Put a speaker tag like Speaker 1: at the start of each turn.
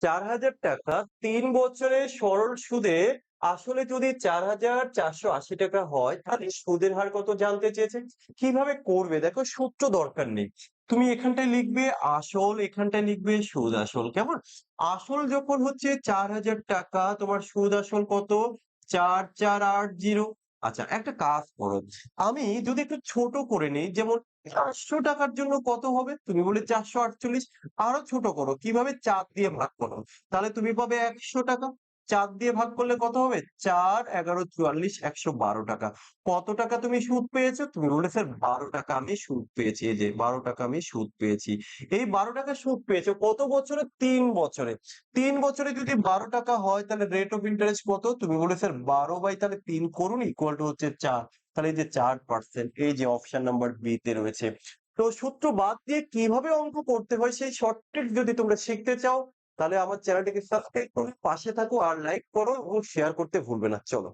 Speaker 1: 4,000 টাকা 3 বছরের সরল সুদে আসলে যদি 4,480 টাকা হয় তাহলে সুদের হার কত জানতে চেয়েছে। কিভাবে করবে দেখো, সূত্র দরকার নেই। তুমি এখানটায় লিখবে আসল, এখানটায় লিখবে সুদ আসল। কেমন? আসল যখন হচ্ছে 4,000 টাকা, তোমার সুদ আসল কত? 4,480। আচ্ছা, একটা কাজ করো, আমি যদি একটু ছোট করে নিই, যেমন 400 টাকার জন্য কত হবে? তুমি বলে 448। আরো ছোট করো, কিভাবে? 4 দিয়ে ভাগ করো, তাহলে তুমি পাবে 100 টাকা। 4 দিয়ে ভাগ করলে কত হবে? 4, 11, 44, 112 টাকা। কত টাকা তুমি সুদ পেয়েছো? তুমি বলে স্যার 12 টাকা আমি সুদ পেয়েছি। এই যে 12 টাকা আমি সুদ পেয়েছি। এই 12 টাকা সুদ পেয়েছো কত বছরে? 3 বছরে। 3 বছরে যদি 12 টাকা হয় তাহলে রেট অফ ইন্টারেস্ট কত? তুমি বলে স্যার 12 বাই তাহলে 3 করুন ইকুয়াল টু হচ্ছে 4। তাহলে এই যে 4%, এই যে অপশন নাম্বার বি তে রয়েছে। তো সূত্র বাদ দিয়ে কিভাবে অঙ্ক করতে হয় সেই শর্টকাট যদি তোমরা শিখতে চাও, তাহলে আমার চ্যানেলটিকে সাবস্ক্রাইব করো, পাশে থাকো আর লাইক করো এবং শেয়ার করতে ভুলবে না। চলো।